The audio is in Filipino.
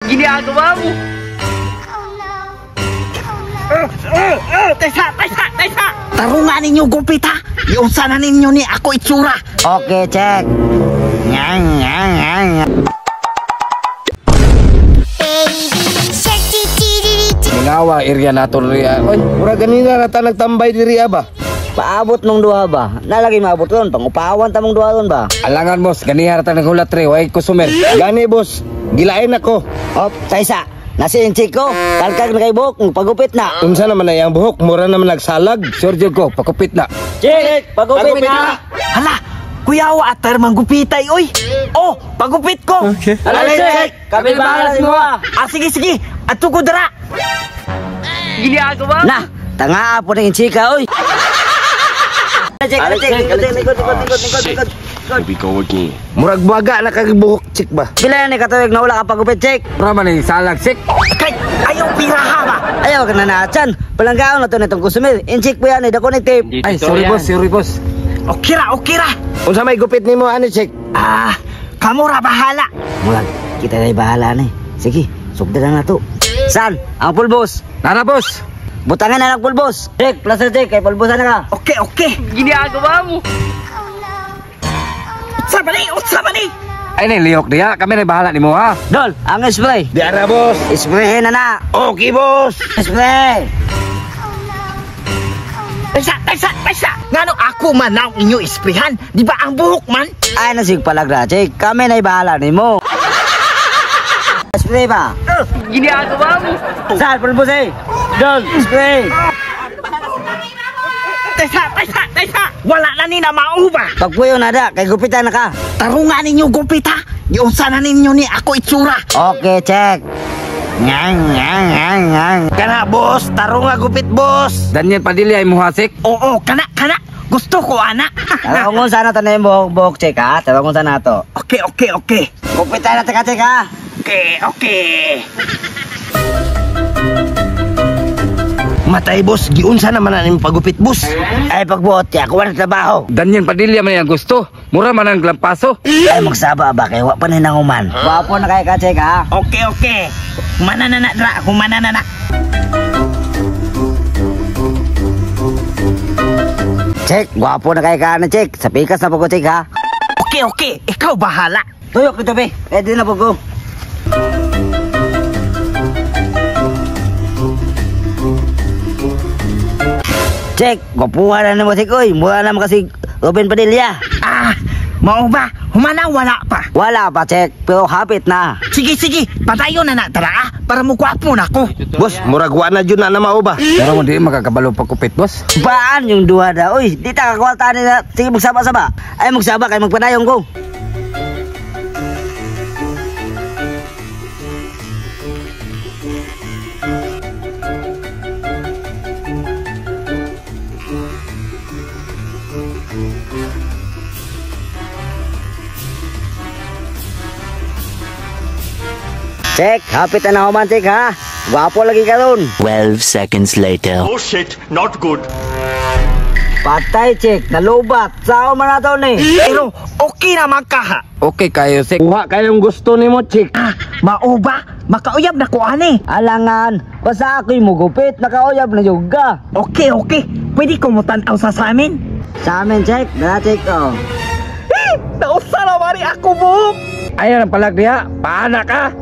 ginagawa mo? Tesa! Tarungan ninyo gupit ha! Iunsa na ninyo ni ako itsura! Okay, check! Mingawa area nato riya. Oy, mura ganina na ta nagtambay diri ba? Paabot mong duha ba? Nalagi maabot ron, pangupawan ta mong duha ron ba? Alangan boss, ganiha ta naghulat re, way kusumer. Gani boss, gilain ako. Op, sa isa! Nasi yung chiko, kalkag na kay buhok, pagupit na. Unsa naman na yung buhok, mura naman nagsalag. Sure ko, pakupit na. Chik, pagupit na. Hala, kuya wa atar manggupitay, oy. Oh, pagupit ko. Okay. Hala, Chik, kami bahala mo. Sige, ato ko dara. Ginagawa? Na, tanga po na yung chika, oy. Chik, likod. Sabi ko wagi. Murag baga na kag buhok, Chik ba? Bila na katawag na wala ka pagupit, Chik. Mura man ni salag, Chik. Kay, ayaw piraha ba? Ayaw ka na natsan. Palanggaon na to nitong kusumil. Inchik po yan, da connective. Ay, sorry boss. Okay ra. Unsa may gupit nimo ani, Chik? Kamura bahala. Mulag, kita na bahala ni. Sige, sugda na to. San? Ang pulbos. Nara boss. Butangan na ng pulbos. Check, plaster check, kay pulbosan na ka. Okay. Ginagawa mo. Utsa bali. Ay ni lihok diya, kami na bahala nimo ha. Dol, ang spray. Di ara boss. Sprayin na. Okay boss. Spray. Taysa. Ngano ako man ang inyo isprayhan? Di ba ang buhok man? Ay, nasig palagra, check. Kami na bahala nimo. Spray ba? Ginagawa mo. Saan, pulbos eh. Dol, spray. Taysa. Wala na ni na mauba. Pagpuyo na da, kay gupitan na ka. Tarungan ninyo gupit ha. Iunsa na ninyo ni ako itsura. Okay, check. Kana boss, tarunga gupit boss. Daniel Padilla imo hasik. Oo, kana. Gusto ko ana. Tarungon sana to na yung buhok check ha. Tarungon sana to. Okay. Gupitan na teka check ha. Okay. Matay boss, giunsa naman na yung pagupit boss. Ay pagbuot, ako wala trabaho. Daniel Padilla man yang gusto. Mura man ang glampaso. Ay magsaba ba kay wa pa na nanguman. Wapo na kay ka check ha. Okay. Kumana na dra, kumana na. Check, wapo na kay ka na check. Sa pikas na po ko check ha. Okay. Ikaw bahala. Tuyok ito be. Ready na po ko. Check, gupuha na mo si Koy. Mura naman kasi Ruben Padilla. Mau ba? Humana wala pa. Wala pa, check. Pero hapit na. Sige. Patayo na tara para mo kwapo na ko. Boss, murag wa na jud na mao ba? Pero mo di makakabalo pagkupit, boss. Baan yung duha da? Uy, di ta kakwalta nila. Sige, magsaba-saba. Ay, magsaba kay magpadayong ko. Check, hapit na ako man, check ha. Wapo lagi ka ron. 12 seconds later. Oh shit, not good. Patay, check. Nalubat. Sao man na to ni. Pero, okay naman ka ha. Okay kayo, Sik. Kuha kayong gusto nimo, Chik. Mauba. Makauyab na ko ani. Alangan. Basta ako'y mugupit. Nakauyab na juga. Okay. Pwede ko mo tanaw sa amin? Sa amin, check. Check ko. Nausa na mari ako, buhok. Ayan ang palag diha. Paana ka?